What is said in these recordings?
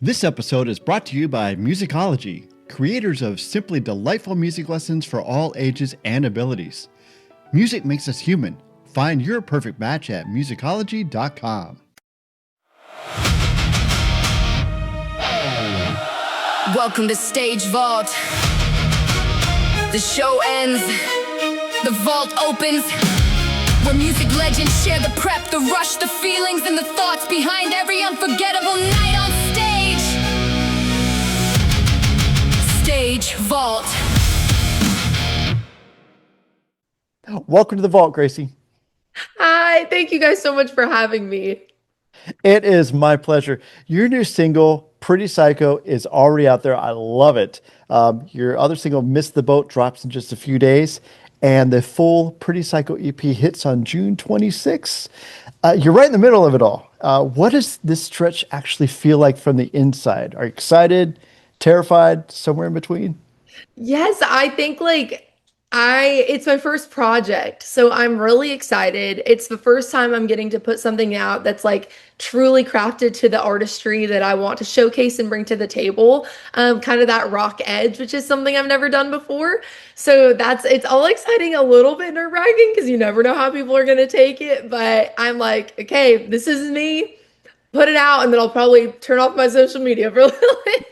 This episode is brought to you by Musicology, creators of simply delightful music lessons for all ages and abilities. Music makes us human. Find your perfect match at musicology.com. Welcome to Stage Vault. The show ends, the vault opens, where music legends share the prep, the rush, the feelings, and the thoughts behind every unforgettable night on stage. Stage Vault. Welcome to the Vault, Gracee. Hi, thank you guys so much for having me. It is my pleasure. Your new single, Pretty Psycho, is already out there. I love it. Your other single, Miss the Boat, drops in just a few days, and the full Pretty Psycho EP hits on June 26th. You're right in the middle of it all. What does this stretch actually feel like from the inside? Are you excited, terrified, somewhere in between? Yes, I think it's my first project, so I'm really excited. It's the first time I'm getting to put something out that's like truly crafted to the artistry that I want to showcase and bring to the table. Kind of that rock edge, which is something I've never done before. So it's all exciting, a little bit nerve-wracking because you never know how people are gonna take it. But I'm like, okay, this is me. Put it out, and then I'll probably turn off my social media for a little bit.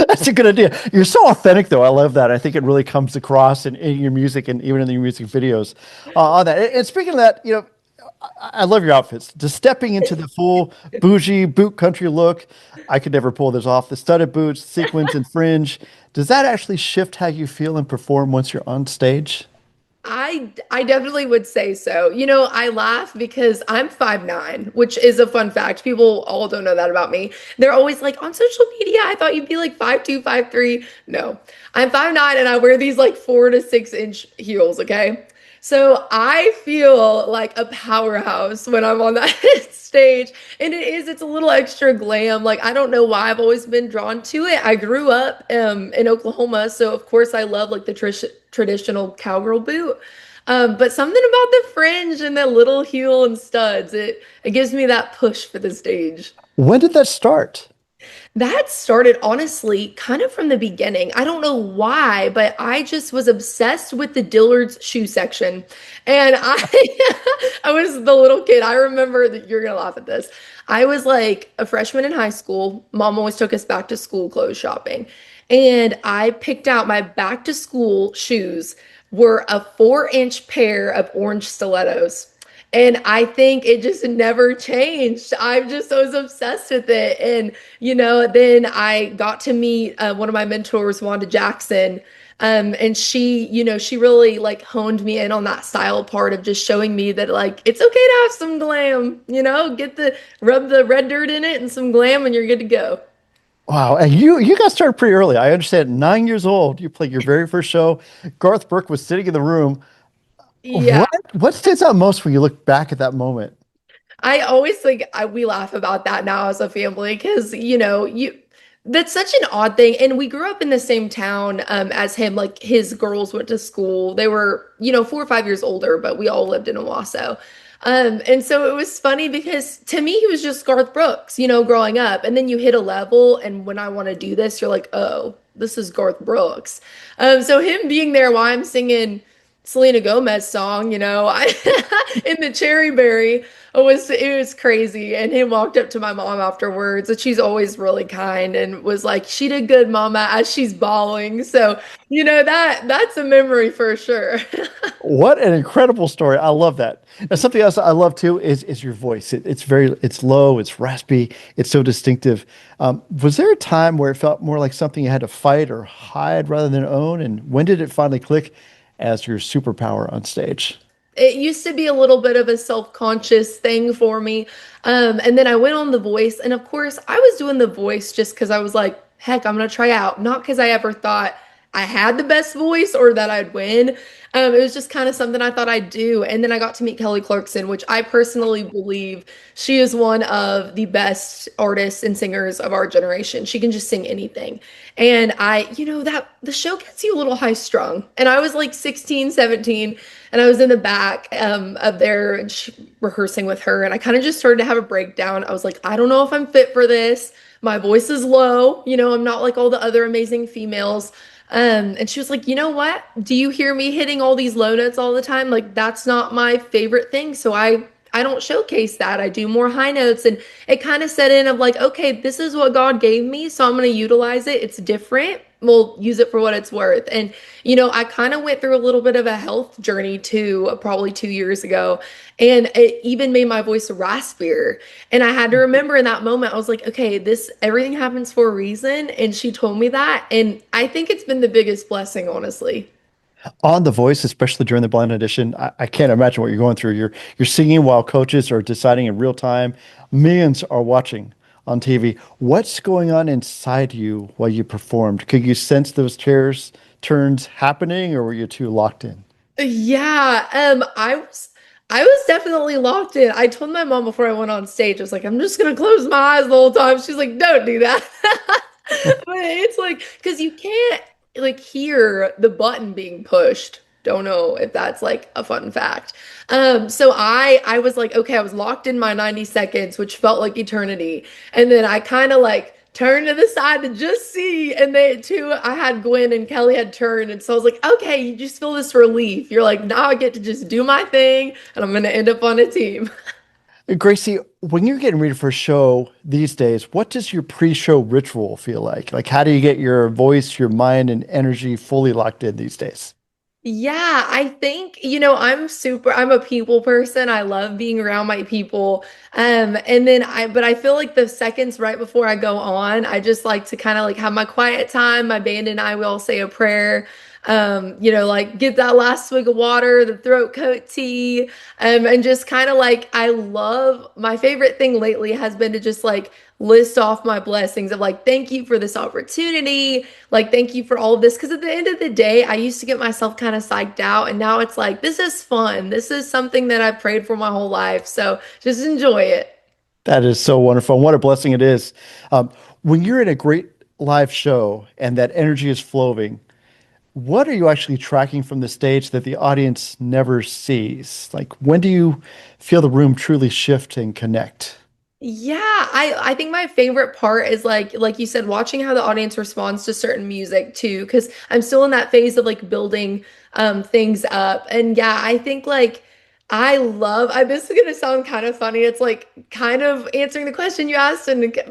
That's a good idea. You're so authentic, though. I love that. I think it really comes across in your music and even in your music videos on that. And speaking of that, I love your outfits. Just stepping into the full Boujee Boot Country look, I could never pull this off. The studded boots, sequins, and fringe. Does that actually shift how you feel and perform once you're on stage? I definitely would say so. I laugh because I'm 5'9", which is a fun fact. People all don't know that about me. They're always like, on social media, I thought you'd be like 5'2", 5'3". No, I'm 5'9", and I wear these like 4 to 6 inch heels, okay? So I feel like a powerhouse when I'm on that stage. And it's a little extra glam. Like, I don't know why I've always been drawn to it. I grew up in Oklahoma, so of course I love like the traditional cowgirl boot. But something about the fringe and the little heel and studs, it gives me that push for the stage. When did that start? That started honestly kind of from the beginning. I don't know why, but I just was obsessed with the Dillard's shoe section. And I was the little kid. I remember that you're gonna laugh at this. I was like a freshman in high school. Mom always took us back to school clothes shopping. And I picked out my back to school shoes were a 4 inch pair of orange stilettos. And I think it just never changed. I was obsessed with it. And, then I got to meet one of my mentors, Wanda Jackson. And she really like honed me in on that style part of just showing me that like, it's okay to have some glam, rub the red dirt in it and some glam and you're good to go. Wow, and you got started pretty early. I understand. 9 years old, you played your very first show. Garth Brooks was sitting in the room. Yeah. What stands out most when you look back at that moment? I always we laugh about that now as a family because you that's such an odd thing. And we grew up in the same town as him. Like his girls went to school. They were 4 or 5 years older, but we all lived in Owasso. And so it was funny because to me he was just Garth Brooks, growing up. And then you hit a level, and when I want to do this, you're like, oh, this is Garth Brooks. So him being there while I'm singing Selena Gomez song, in the Cherry Berry. It was crazy. And he walked up to my mom afterwards, and she's always really kind and was like, "She did good, mama," as she's bawling. So, that's a memory for sure. What an incredible story. I love that. And something else I love too is your voice. It's low, it's raspy, it's so distinctive. Was there a time where it felt more like something you had to fight or hide rather than own? And when did it finally click as your superpower on stage? It used to be a little bit of a self-conscious thing for me. And then I went on The Voice. And of course, I was doing The Voice just because I was like, heck, I'm going to try out. Not because I ever thought I had the best voice or that I'd win. It was just kind of something I thought I'd do. And then I got to meet Kelly Clarkson, which I personally believe she is one of the best artists and singers of our generation. She can just sing anything. And that the show gets you a little high strung. And I was like 16, 17, and I was in the back of there and rehearsing with her. And I kind of just started to have a breakdown. I was like, I don't know if I'm fit for this, My voice is low. I'm not like all the other amazing females. And she was like, you know what? Do you hear me hitting all these low notes all the time? Like that's not my favorite thing. So I don't showcase that. I do more high notes. And it kind of set in of like, okay, this is what God gave me, so I'm going to utilize it. It's different. We'll use it for what it's worth. And I kind of went through a little bit of a health journey too, probably 2 years ago, and it even made my voice raspier. And I had to remember in that moment, I was like, okay, this everything happens for a reason. And she told me that, and I think it's been the biggest blessing, honestly. On The Voice, especially during the blind audition, I can't imagine what you're going through. You're singing while coaches are deciding in real time. Millions are watching on TV. What's going on inside you while you performed? Could you sense those chairs turns happening, or were you too locked in? Yeah, I was definitely locked in. I told my mom before I went on stage, I was like, I'm just gonna close my eyes the whole time. She's like, don't do that. But it's like, because you can't like hear the button being pushed. Don't know if that's like a fun fact. So I was like, okay, I was locked in my 90 seconds, which felt like eternity. And then I kind of like turned to the side to just see. And they too, I had Gwen and Kelly had turned. And so I was like, okay, you just feel this relief. You're like, now I get to just do my thing and I'm gonna end up on a team. Gracie, when you're getting ready for a show these days, what does your pre-show ritual feel like? Like, how do you get your voice, your mind, and energy fully locked in these days? Yeah, I think, I'm a people person. I love being around my people. But I feel like the seconds right before I go on, I just like to kind of like have my quiet time. My band and I will say a prayer. Like get that last swig of water, the throat coat tea, and just kind of like I love my favorite thing lately has been to just like list off my blessings of like thank you for this opportunity, like thank you for all of this. Because at the end of the day, I used to get myself kind of psyched out, and now it's like this is fun. This is something that I've prayed for my whole life. So just enjoy it. That is so wonderful. And what a blessing it is. Um, when you're in a great live show and that energy is flowing, what are you actually tracking from the stage that the audience never sees? Like, when do you feel the room truly shift and connect? Yeah, I think my favorite part is like you said, watching how the audience responds to certain music too, because I'm still in that phase of like building things up. And yeah, I think like this is gonna sound kind of funny. It's like kind of answering the question you asked,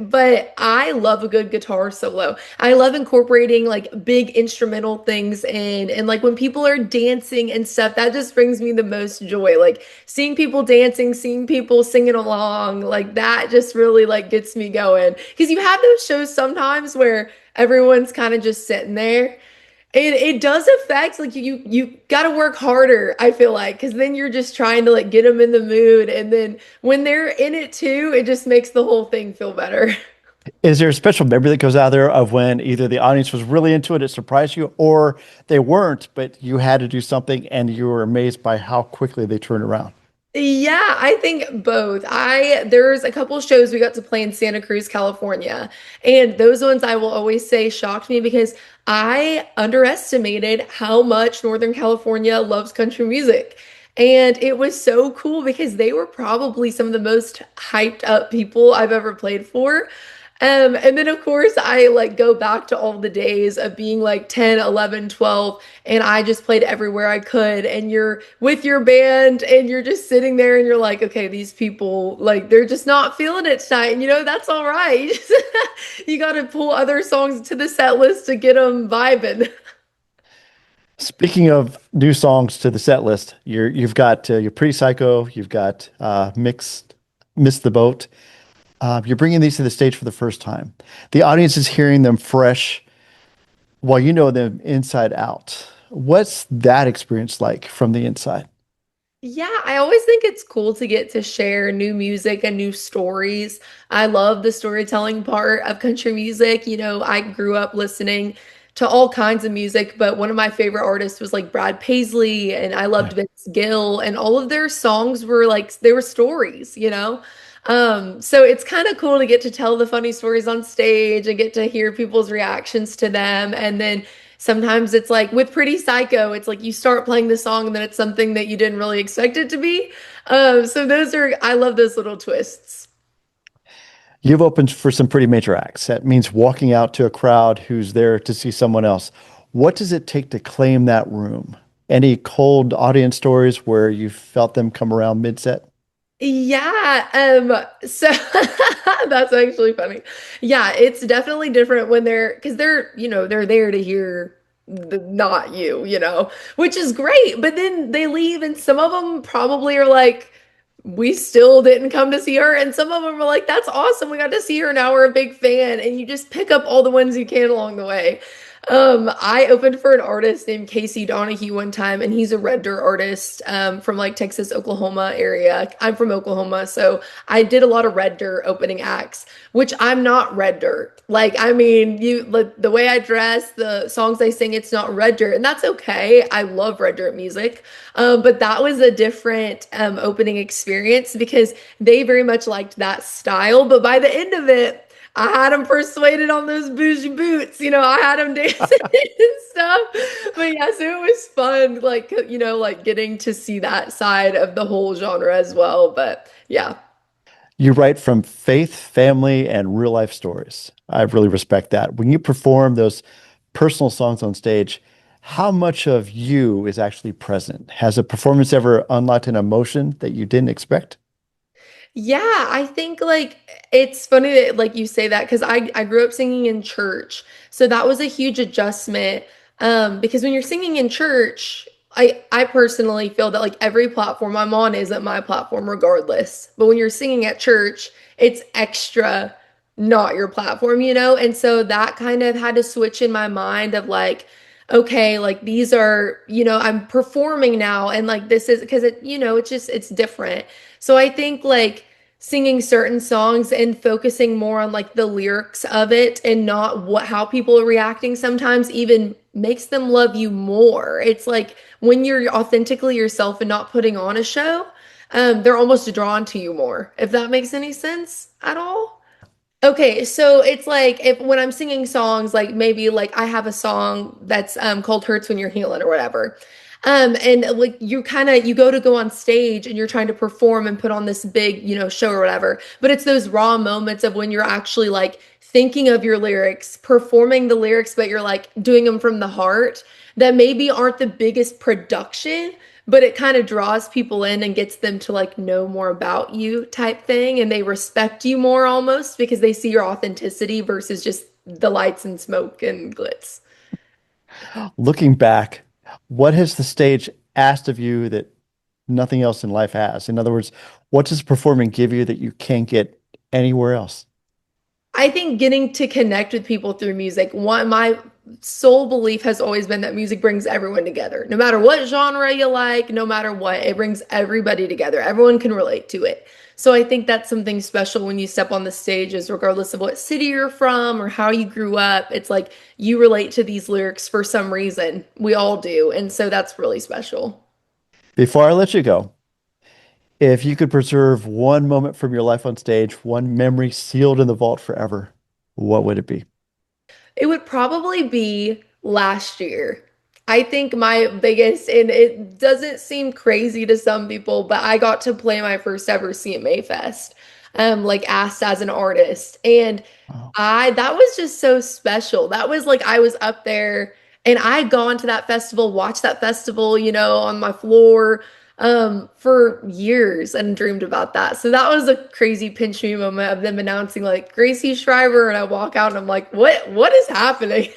but I love a good guitar solo. I love incorporating like big instrumental things in, and like when people are dancing and stuff, that just brings me the most joy. Like seeing people dancing, seeing people singing along, like that just really like gets me going. Because you have those shows sometimes where everyone's kind of just sitting there. And it does affect like you got to work harder, I feel like, because then you're just trying to like get them in the mood, and then when they're in it too, it just makes the whole thing feel better. Is there a special memory that goes out there of when either the audience was really into it, it surprised you, or they weren't, but you had to do something and you were amazed by how quickly they turned around? Yeah, I think both. There's a couple shows we got to play in Santa Cruz, California, and those ones I will always say shocked me because I underestimated how much Northern California loves country music. And it was so cool because they were probably some of the most hyped up people I've ever played for. And then of course I like go back to all the days of being like 10, 11, 12, and I just played everywhere I could. And you're with your band and you're just sitting there and you're like, okay, these people like they're just not feeling it tonight. And that's all right. You got to pull other songs to the set list to get them vibing. Speaking of new songs to the set list, you've got your Pretty Psycho, you've got Miss the Boat. You're bringing these to the stage for the first time. The audience is hearing them fresh while you know them inside out. What's that experience like from the inside? Yeah, I always think it's cool to get to share new music and new stories. I love the storytelling part of country music. I grew up listening to all kinds of music, but one of my favorite artists was like Brad Paisley, and I loved Yeah. Vince Gill, and all of their songs were like they were stories. So it's kind of cool to get to tell the funny stories on stage and get to hear people's reactions to them. And then sometimes it's like with Pretty Psycho, it's like you start playing the song and then it's something that you didn't really expect it to be. So I love those little twists. You've opened for some pretty major acts. That means walking out to a crowd who's there to see someone else. What does it take to claim that room? Any cold audience stories where you felt them come around mid-set? Yeah, so that's actually funny. Yeah, it's definitely different when because they're there to hear not you, which is great. But then they leave, and some of them probably are like, we still didn't come to see her. And some of them are like, that's awesome. We got to see her. Now we're a big fan. And you just pick up all the ones you can along the way. I opened for an artist named Casey Donahue one time, and he's a red dirt artist from like Texas, Oklahoma area. I'm from Oklahoma, so I did a lot of red dirt opening acts, which I'm not red dirt. Like, I mean, the way I dress, the songs I sing, it's not red dirt, and that's okay. I love red dirt music, but that was a different opening experience because they very much liked that style. But by the end of it, I had him persuaded on those bougie boots. I had him dancing and stuff. But yeah, so it was fun, like, like getting to see that side of the whole genre as well. But yeah. You write from faith, family, and real life stories. I really respect that. When you perform those personal songs on stage, how much of you is actually present? Has a performance ever unlocked an emotion that you didn't expect? Yeah, I think like it's funny that like you say that because I grew up singing in church. So that was a huge adjustment. Because when you're singing in church, I personally feel that like every platform I'm on isn't my platform regardless. But when you're singing at church, it's extra not your platform, And so that kind of had to switch in my mind of like, okay, like these are, I'm performing now and like this is because it's different. So I think like singing certain songs and focusing more on like the lyrics of it and not how people are reacting sometimes even makes them love you more. It's like when you're authentically yourself and not putting on a show, they're almost drawn to you more, if that makes any sense at all. Okay, so it's like if when I'm singing songs, like maybe like I have a song that's called Hurts When You're Healing or whatever. And like you go on stage and you're trying to perform and put on this big, show or whatever. But it's those raw moments of when you're actually like thinking of your lyrics, performing the lyrics, but you're like doing them from the heart that maybe aren't the biggest production, but it kind of draws people in and gets them to like know more about you type thing. And they respect you more almost because they see your authenticity versus just the lights and smoke and glitz. Looking back, what has the stage asked of you that nothing else in life has? In other words, what does performing give you that you can't get anywhere else? I think getting to connect with people through music, my sole belief has always been that music brings everyone together. No matter what genre you like, no matter what, it brings everybody together. Everyone can relate to it. So I think that's something special when you step on the stages, regardless of what city you're from or how you grew up. It's like you relate to these lyrics for some reason. We all do. And so that's really special. Before I let you go, if you could preserve one moment from your life on stage, one memory sealed in the vault forever, what would it be? It would probably be last year. I think my biggest, and it doesn't seem crazy to some people, but I got to play my first ever CMA Fest, like asked as an artist. And Wow. that was just so special. That was like I was up there and I'd gone to that festival, watched that festival, on my floor for years and dreamed about that. So that was a crazy pinch me moment of them announcing like Gracee Shriver and I walk out and I'm like, what is happening?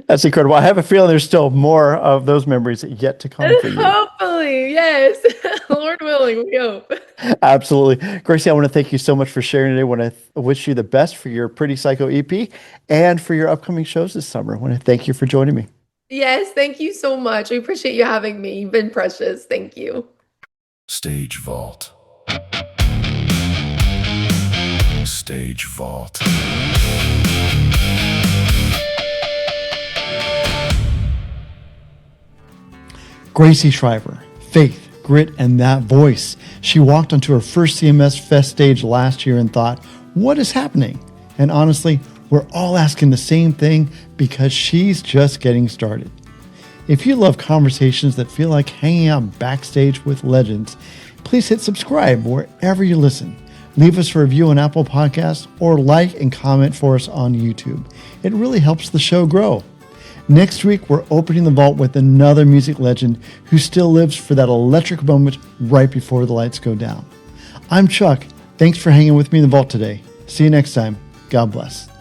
That's incredible. I have a feeling there's still more of those memories yet to come for you. Hopefully, yes. Lord willing, we hope. Absolutely. Gracee, I want to thank you so much for sharing today. I want to wish you the best for your Pretty Psycho EP and for your upcoming shows this summer. I want to thank you for joining me. Yes, thank you so much. We appreciate you having me. You've been precious. Thank you. Stage Vault. Stage Vault. Gracee Shriver, faith, grit, and that voice. She walked onto her first CMS Fest stage last year and thought, what is happening? And honestly, we're all asking the same thing because she's just getting started. If you love conversations that feel like hanging out backstage with legends, please hit subscribe wherever you listen. Leave us a review on Apple Podcasts or like and comment for us on YouTube. It really helps the show grow. Next week, we're opening the vault with another music legend who still lives for that electric moment right before the lights go down. I'm Chuck. Thanks for hanging with me in the vault today. See you next time. God bless.